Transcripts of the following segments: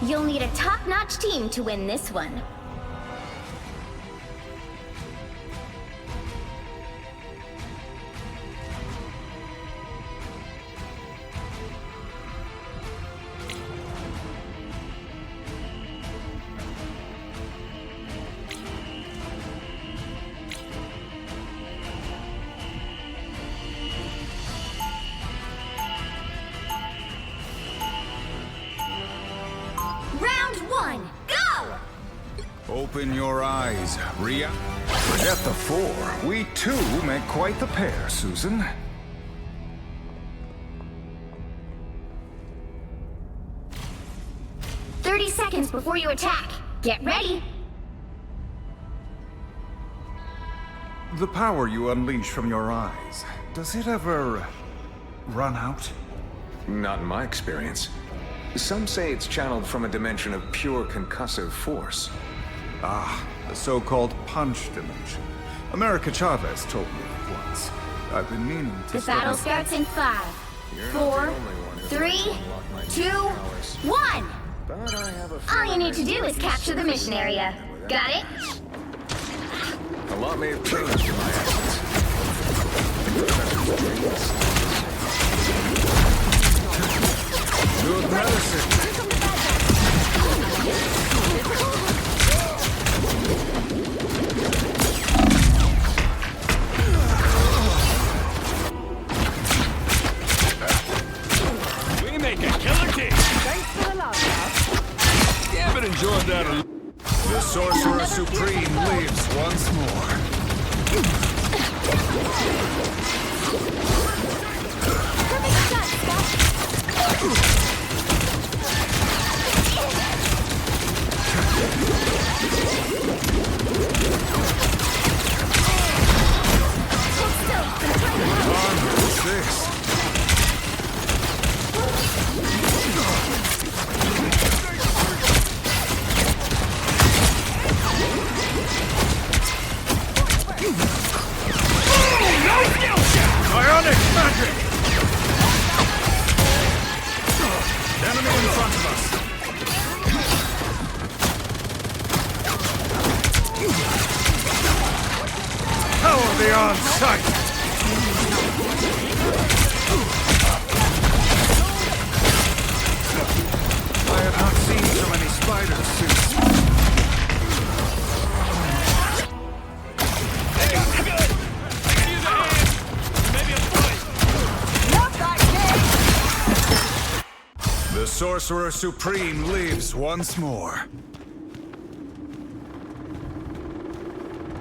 You'll need a top-notch team to win this one. Round one, go! Open your eyes, Ria. Forget the four. We too make quite the pair, Susan. "30 seconds before you attack. Get ready." The power you unleash from your eyes, does it ever run out? Not in my experience. Some say it's channeled from a dimension of pure concussive force. Ah, the so-called punch dimension. America Chavez told me that once. I've been meaning to The study... battle starts in 5, You're not 4, the only one who 3, can unlock my 2, powers. 1. But I have a All you feeling need to there's do is gonna be capture the some mission area. reason Got it? A lot may have changed in my absence. Good medicine. We make a killer team. Thanks for the laugh, Yeah, but enjoyed that a lot. The Sorcerer Supreme lives once more. Perfect shot, Scott. What's this? Bionic magic! Enemy in front of us. Power beyond sight! I have not seen so many spiders since... The Sorcerer Supreme lives once more.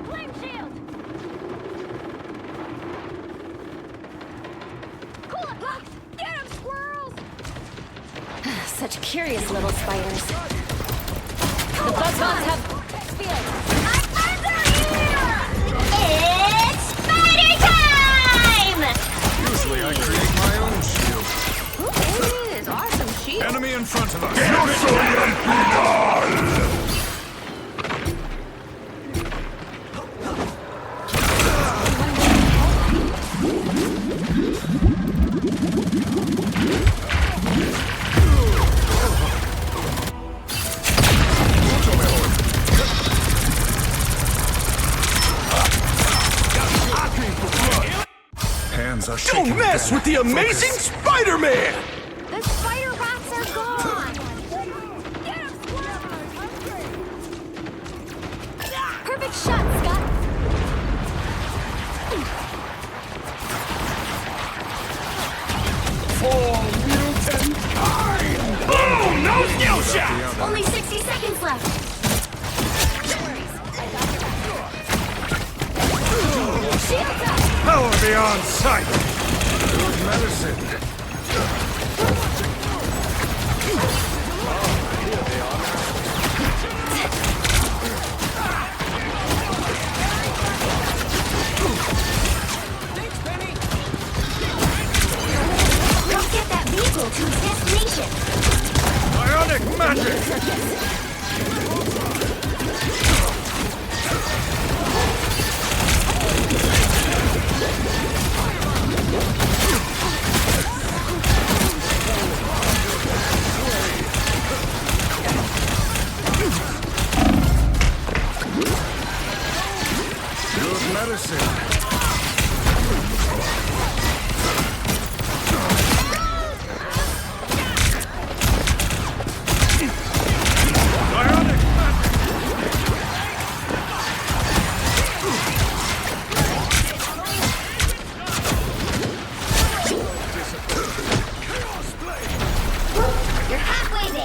Flame shield. Cool it, Bugs. Get him, squirrels. Such curious little spiders. The Buzzbots have... I'm under here! It's spider time! Usually I create my own shield. Ooh, it is awesome shield. Enemy in front of us. Hands are shaking. Don't mess with the amazing Focus. Spider-Man! The spider rats are gone! Get him, perfect shot, Scott! Boom! No skill shot! Only 60 seconds left! Shields up! Power beyond sight. Good medicine. Let's get that vehicle to its destination! Bionic magic.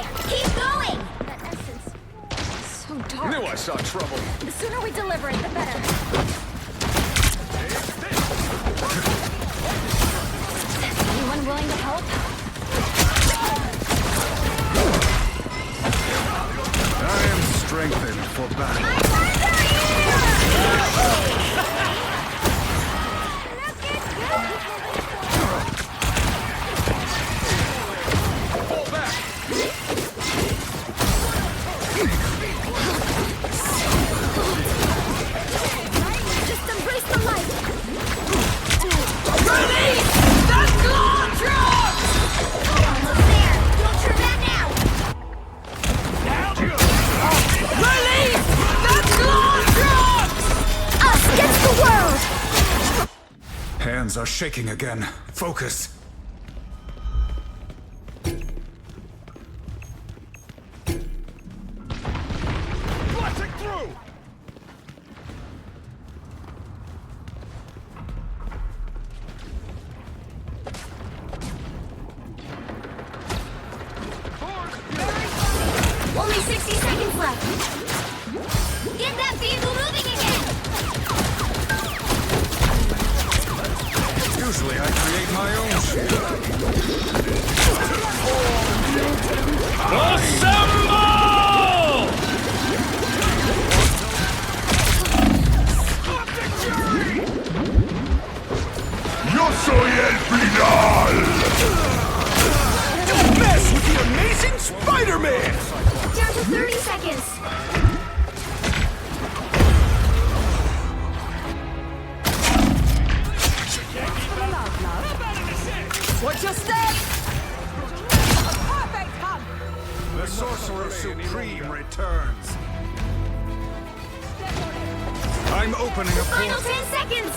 there! Keep going! That essence. So dark. Knew I saw trouble. The sooner we deliver it, the better. Anyone willing to help? I am strengthened for battle. Just embrace the light! Release the claw drop! Almost there! Don't turn back now! Release the claw drop! Us against the world! Hands are shaking again. Focus. Blasting through! Only 60 seconds left! Get that vehicle moving again! Usually I create my own shield. Assemble! ¡Yo soy el final! Don't mess with the amazing Spider-Man! Down to 30 seconds! Watch your step! A perfect hug! The Sorcerer Supreme returns. I'm opening a Final portal. 10 seconds!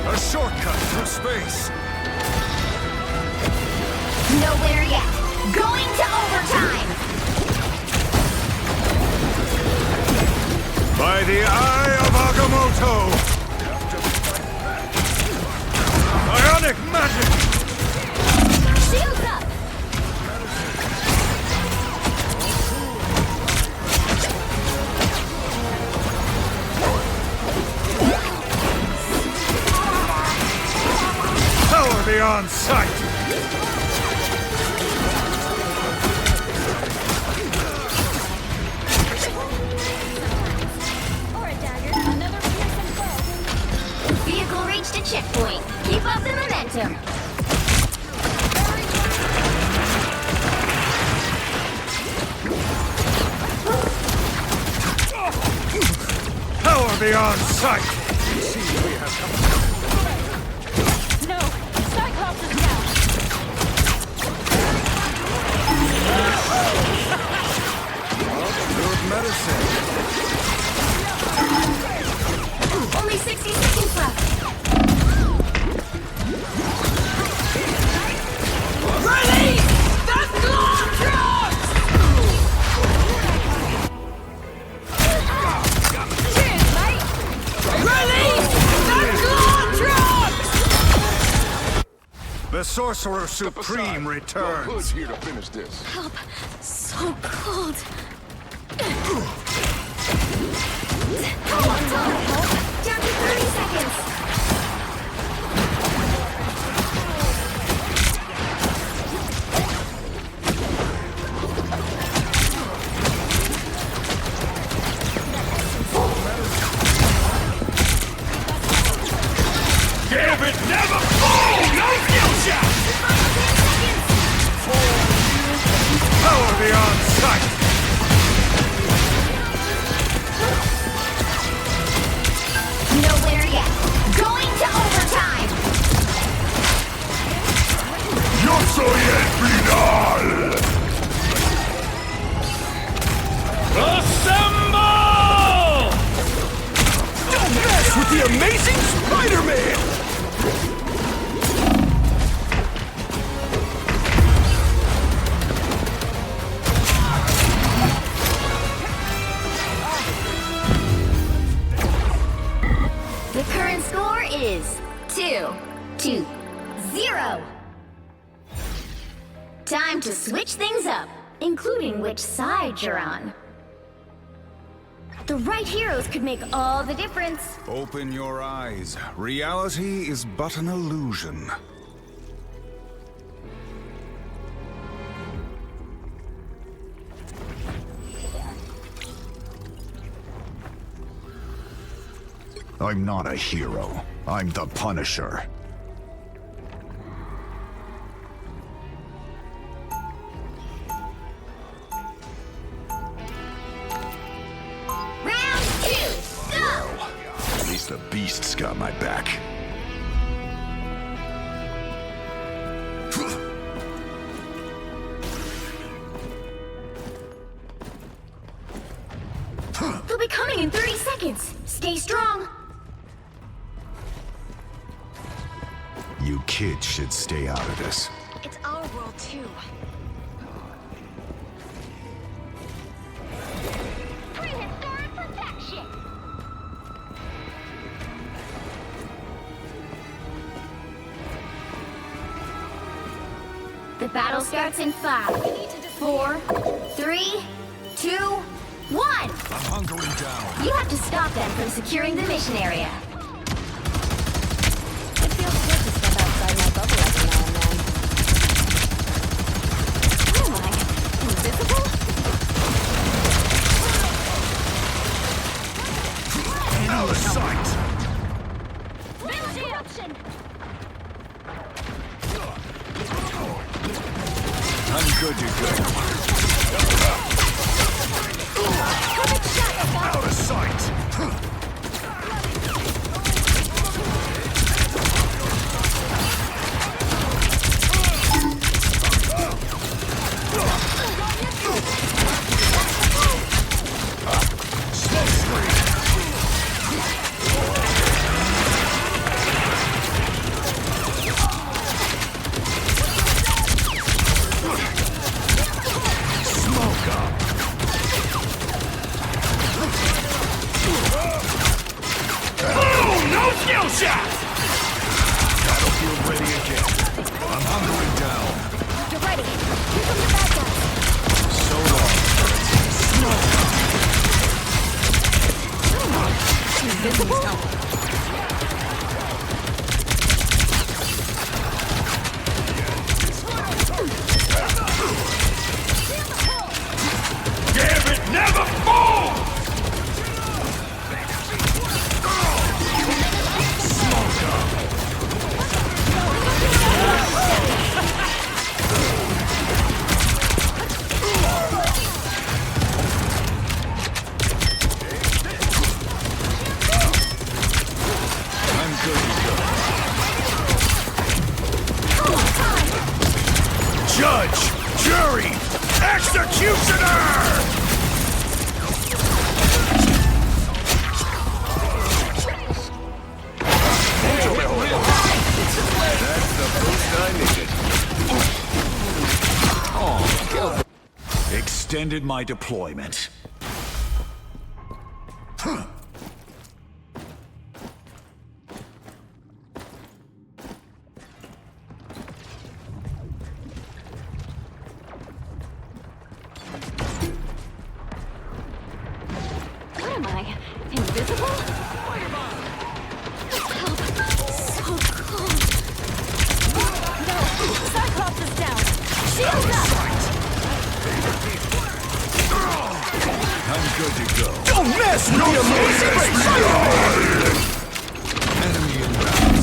A shortcut through space. Nowhere yet! Going to overtime! By the Eye of Agamotto! Bionic magic! Shields up! Power beyond sight! Or a dagger. Another piercing blow. Vehicle reached a checkpoint. Keep up the momentum. Power beyond sight! No! Cyclops is down! Good medicine. Only 60 seconds left. Release the claw drop! Cheers, mate! Release the claw drop! The Sorcerer Supreme returns. Hood's here to finish this. Help. So cold. Come on, Tom. Down to 30 seconds. Give it never! Oh, no skill shot! 10 seconds. Power beyond sight! Nowhere yet. Going to overtime. ¡Yo soy el final! Assemble! Don't mess with the amazing Spider-Man! The current score is 2-0. Time to switch things up, including which side you're on. The right heroes could make all the difference. Open your eyes. Reality is but an illusion. I'm not a hero. I'm the Punisher. Round 2, go! At least the Beast's got my back. They'll be coming in 30 seconds. Stay strong. You kids should stay out of this. It's our world too. Prehistoric perfection. The battle starts in 5, 4, 3, 2, 1. I'm hunkering down. You have to stop them from securing the mission area. It feels good to step outside my bubble every now and then. Who am I? Invisible? Out of sight! Eruption! I'm good to go. Out of sight! Skill shot! Battlefield ready again. I'm hunkering down. You're ready. Here come the bad guys. So long. Invisible? Damn it, never fall! I'm good to go. Judge, jury, executioner! That's the boost I needed. Extended my deployment. What am I? Invisible? Help. So cold. No! Cyclops is down! Shield up! I'm good to go. Don't mess with the amazing Spider-Man! Enemy inbound.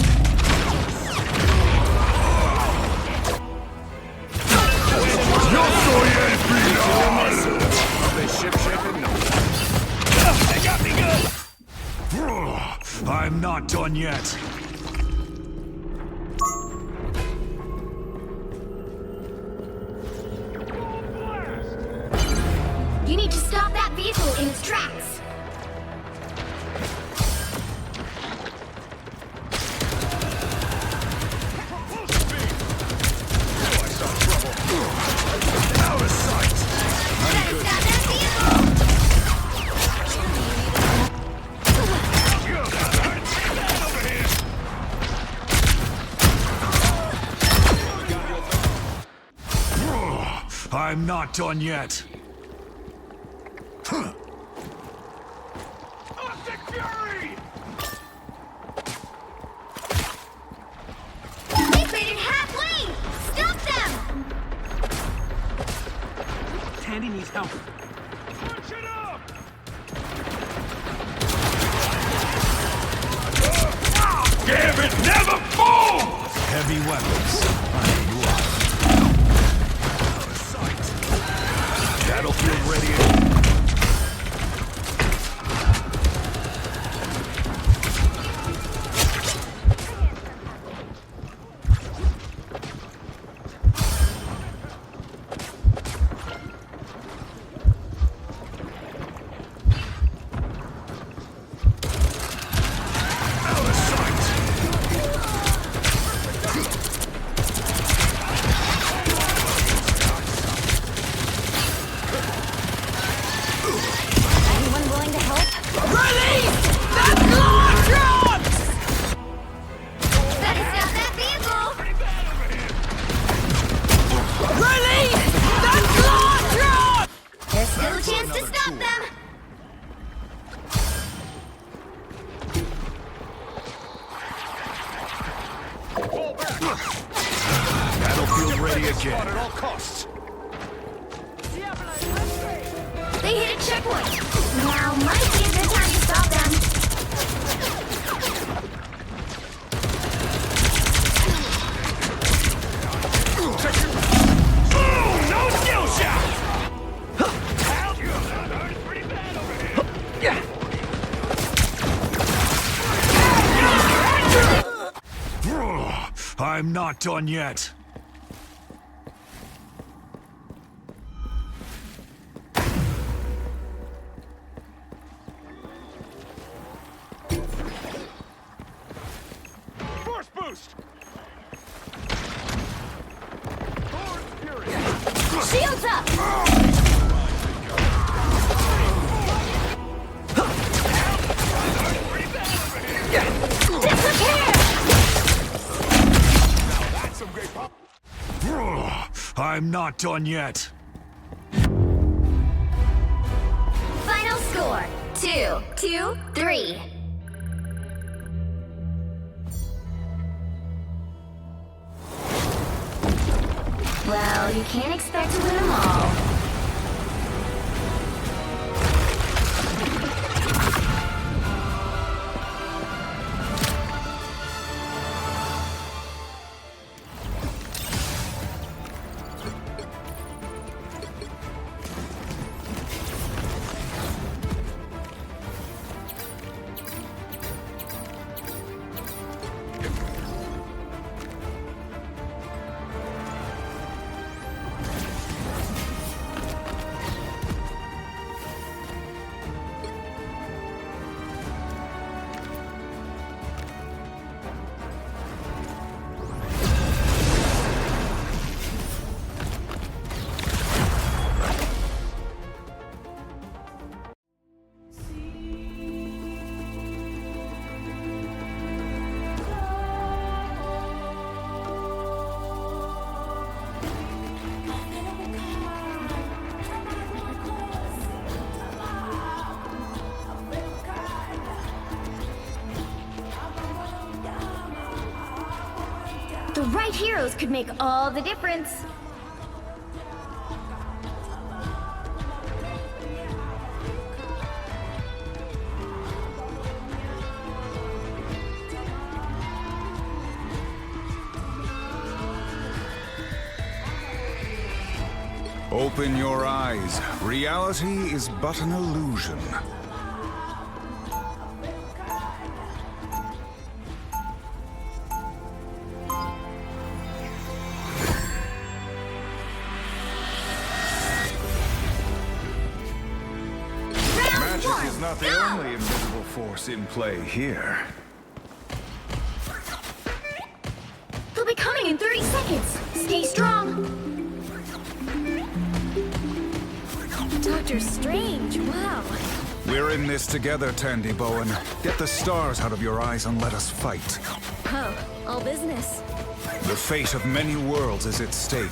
Yo soy el final! They ship-shape no. They got me good! I'm not done yet. You need to stop that vehicle in its tracks. Out of sight! Gotta stop that vehicle! I'm not done yet. Optic Fury! They faded halfway! Stop them! Tandy needs help. Punch it up! Damn it, never falls! Heavy weapons. I need life. Battlefield ready. Anyone willing to help? Gotta stop that vehicle! There's still a chance to stop them! Battlefield ready again. At all costs. They hit a checkpoint! Now might be a good time to stop them! No skill shot! Pretty bad over here. I'm not done yet. Force boost! Force Fury! Shields up! Disappear! That's some great pop. I'm not done yet. Final score 2-3. Well, you can't expect to win them all. The right heroes could make all the difference. Open your eyes. Reality is but an illusion. Magic is not the only invisible force in play here. They'll be coming in 30 seconds. Stay strong. Doctor Strange, wow. We're in this together, Tandy Bowen. Get the stars out of your eyes and let us fight. Oh, all business. The fate of many worlds is at stake.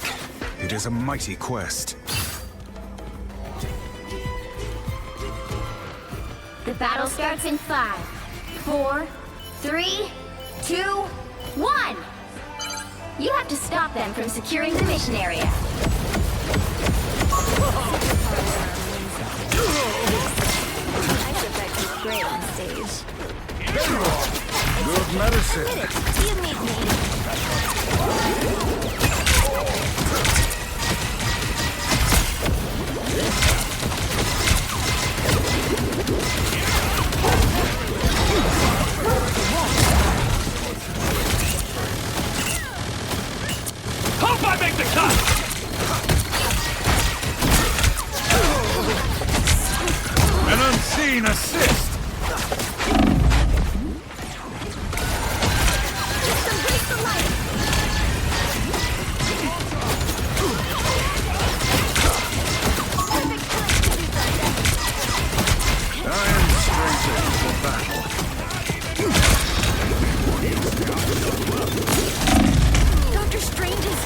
It is a mighty quest. The battle starts in 5, 4, 3, 2, 1! You have to stop them from securing the mission area. Great on stage. Good medicine. You meet me. Hope I make the cut! An unseen assist. I am strengthened for battle. Doctor Strange is...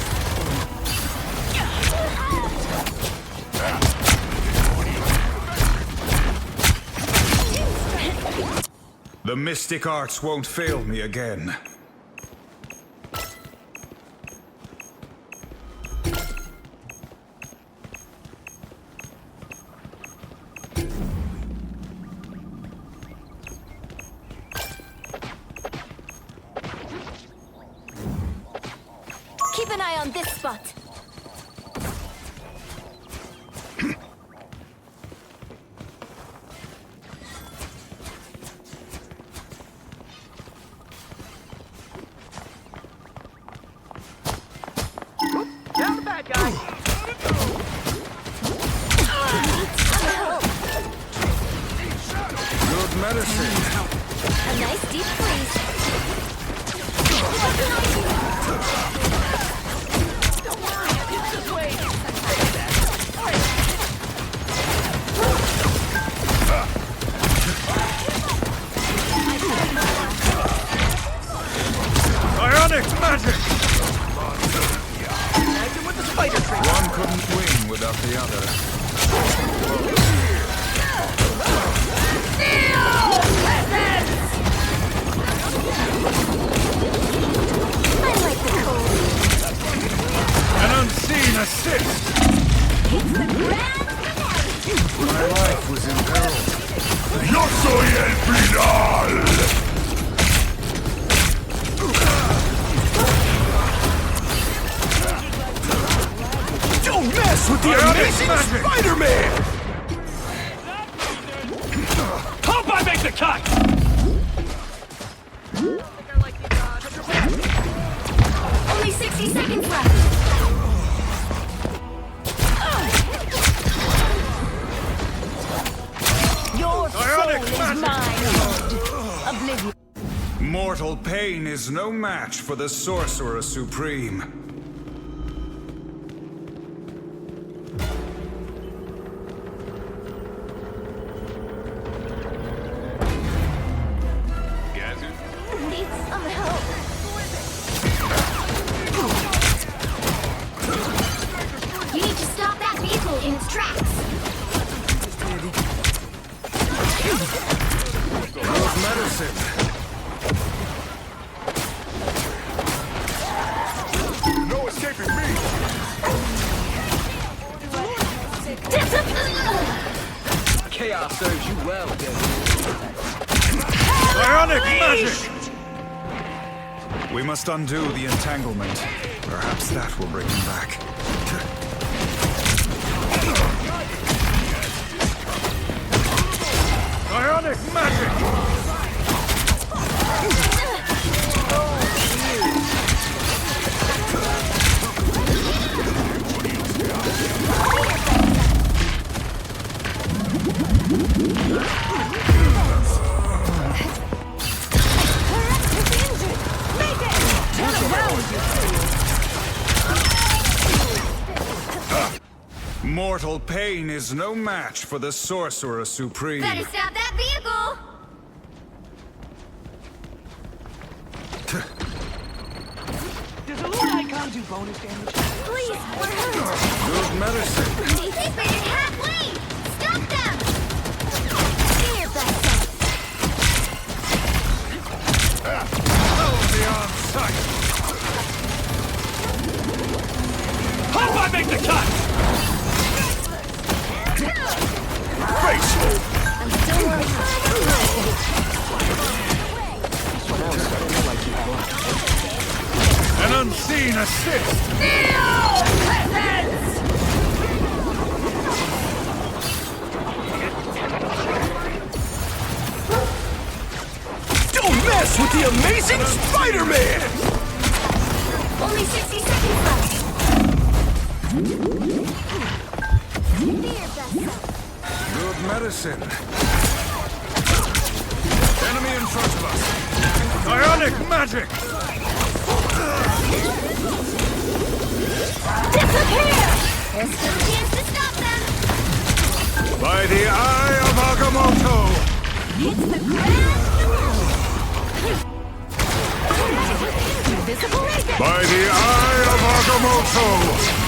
The mystic arts won't fail me again. Keep an eye on this spot. Down the bad guy! Good medicine. A nice deep freeze. Ionic magic! Imagine with the spider trick! One couldn't win without the other. I like the cold. An unseen assist! My life was in peril. Yo soy el final. Don't mess with the amazing Spider-Man! Hope I make the cut! Only 60 seconds left. Your soul Ionic is magic. mine. Oblivion. Mortal pain is no match for the Sorcerer Supreme. Need some help. You need to stop that vehicle in its tracks. Good medicine. No escaping me. Chaos serves you well, Deadpool. Ionic magic! We must undo the entanglement. Perhaps that will bring him back. Ionic magic! Mortal pain is no match for the Sorcerer Supreme. Better stop that vehicle! There's a loot icon to do bonus damage? Please, we're hurt. Good medicine. They faded halfway. Stop them. Here, Bessa. Beyond sight. Hope I make the cut! Face it! I'm still working. An unseen assist. Don't mess with the amazing Spider-Man! Only 60 seconds left. Here, Bessa. Good medicine. Enemy in front of us. Ionic magic. Disappear! There's still a chance to stop them. By the eye of Agamotto. It's the grand invisible naked. By the eye of Agamotto.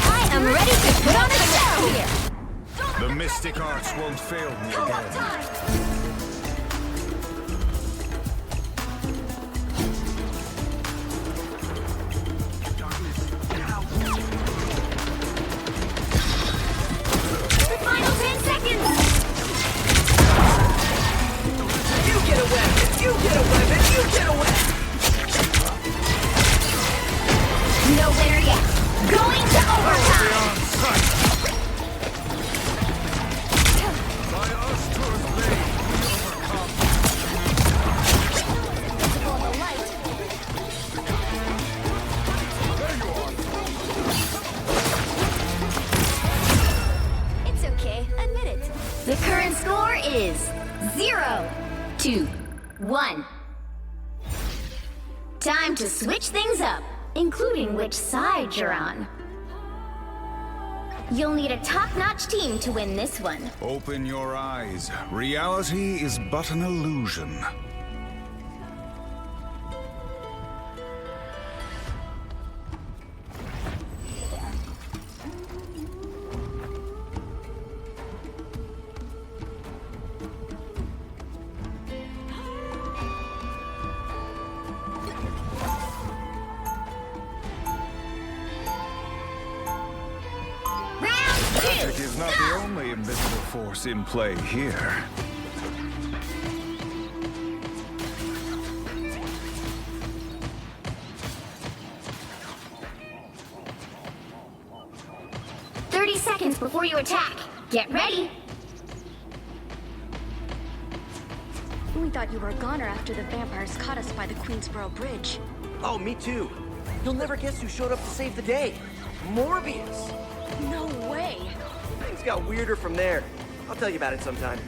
I am ready to put on a show here. The mystic arts won't fail me again. Time. The final 10 seconds. You get a weapon! You get a weapon! You get a weapon! No winner yet. Going to overtime. Beyond sight. By Astur's blade, we overcome. Invisible in the light. It's okay. Admit it. The current score is 0-1. Time to switch things up, including which side you're on. You'll need a top-notch team to win this one. Open your eyes. Reality is but an illusion. Round Magic 2. is not the only invisible force in play here. Seconds before you attack. Get ready. We thought you were a goner after the vampires caught us by the Queensboro Bridge. Oh, me too. You'll never guess who showed up to save the day. Morbius. No way! Things got weirder from there. I'll tell you about it sometime.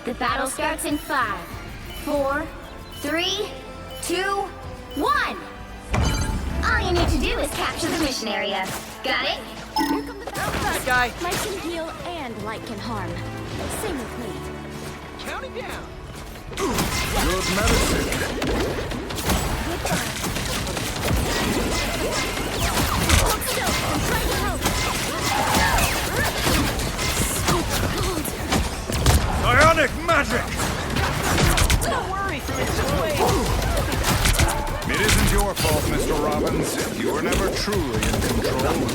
The battle starts in 5, 4, 3, 2, 1. All you need to do is capture the mission area. Got it? Here come the That guy. Light can heal and light can harm. Same with me. Counting down. Good medicine. Hold still. I'm trying to help. Ionic magic! Don't worry. It's just wait. It isn't your fault, Mr. Robbins. You were never truly in control.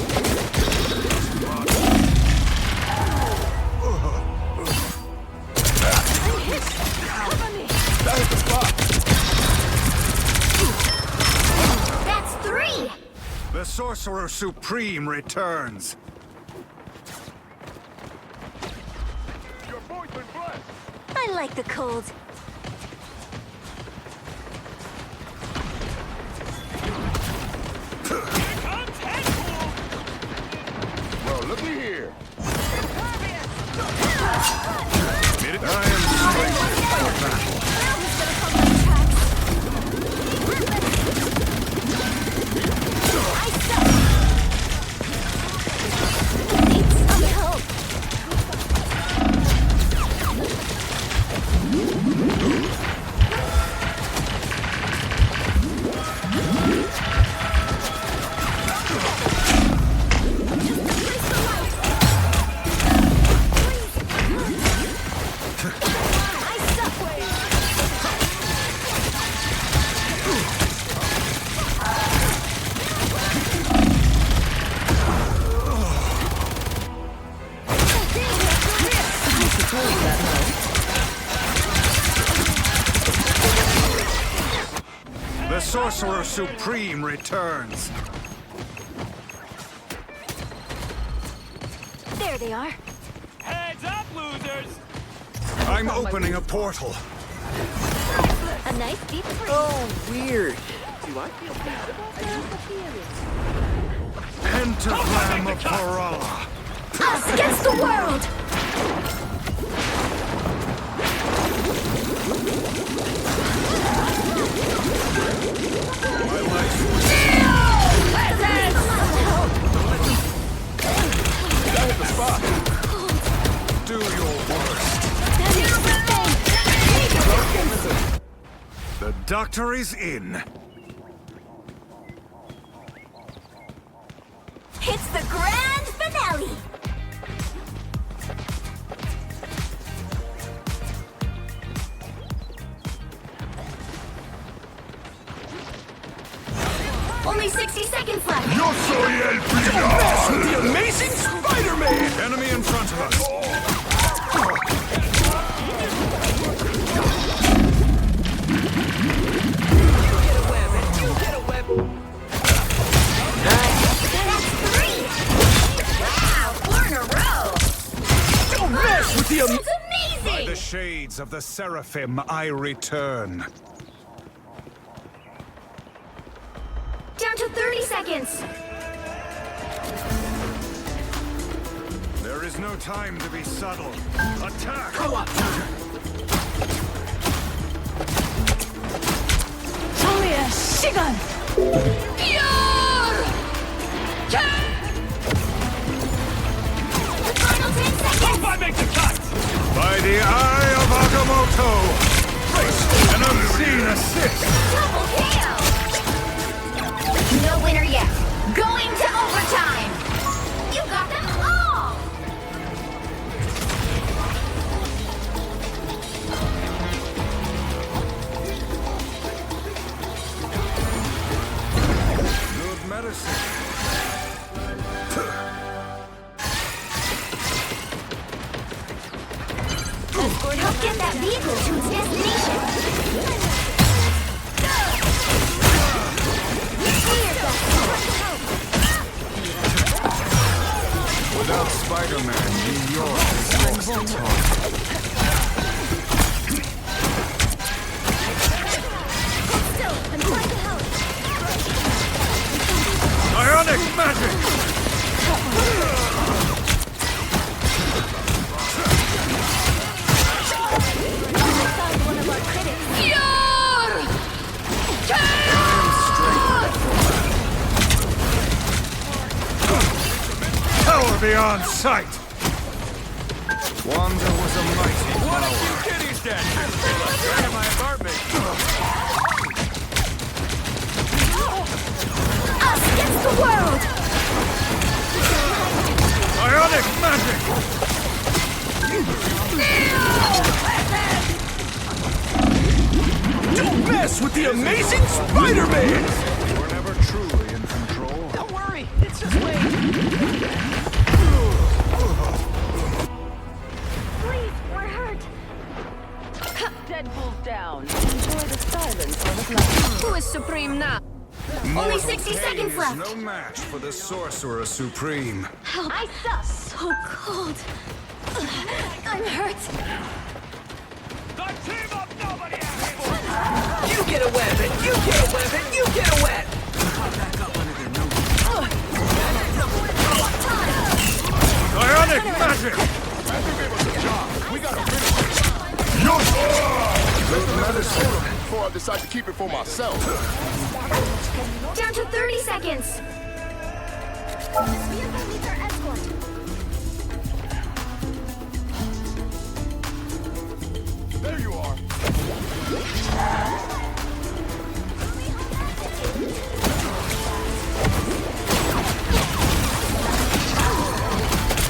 That's 3. The Sorcerer Supreme returns. I like the cold. Well, looky here. I am slated for battle. Need some help. Sorcerer Supreme returns. There they are. Heads up, losers! I'm opening a portal. A nice deep breath. Oh, weird. Do I feel bad about that? Pentagram of Parala. Us against the world! Do your worst. The doctor is in. It's the grand finale! Only 60 seconds left! Yo soy el final! The Amazing Spider-Man! Enemy in front of us. That's 3! Wow, 4 in a row! Don't mess with the That's By amazing! the shades of the Seraphim, I return. Down to 30 seconds! There is no time to be subtle. Attack! Julia Shigan! The final 10 seconds! I make the cut! By the eye of Agamotto! An unseen assist! Double KO! No winner yet. Going to overtime! You got them all! Good medicine. Help get that vehicle to its destination! Without Spider-Man, New York is lost its heart. Still, I'm trying to help! Ionic magic! Found one of our critics! Power beyond sight! Wanda was a mighty power. Kitty's dead! Right in my apartment! Us against the world! Ionic magic! Don't mess with the Amazing Spider-Man! We're never truly in control. Don't worry, it's just wait. Please, we're hurt. Deadpool's down. Enjoy the silence on the platform. Who is supreme now? Only Mortal 60 pain seconds is left. no match for the Sorcerer Supreme. Help! So cold. I'm hurt. The team up nobody asked for! You get a weapon! You get a weapon! You get a weapon! Ionic magic! Yo Good medicine! Before I decide to keep it for myself. Down to 30 seconds. This vehicle needs our escort. There you are.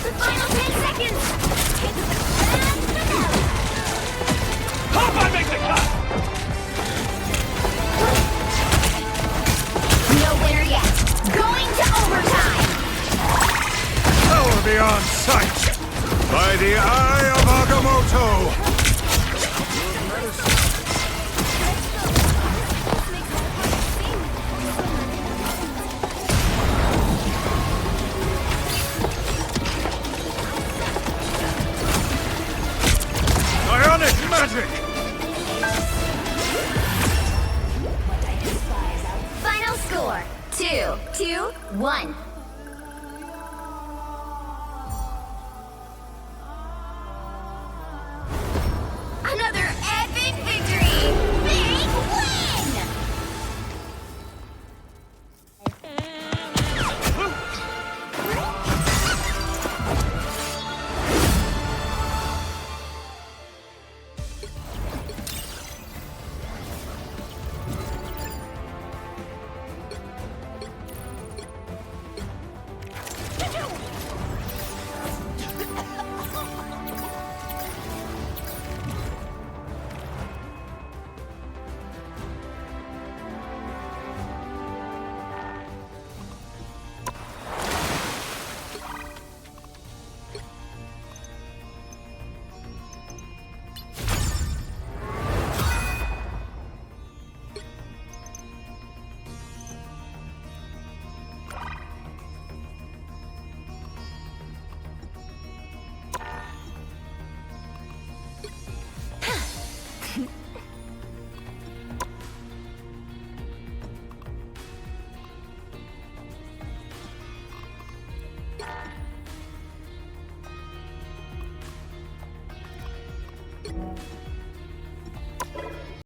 The final 10 seconds. It's the grand finale. Hope I make the cut! No winner yet. Going to overtime. Power beyond sight! By the eye of Agamotto! 3, 2, 2, 1.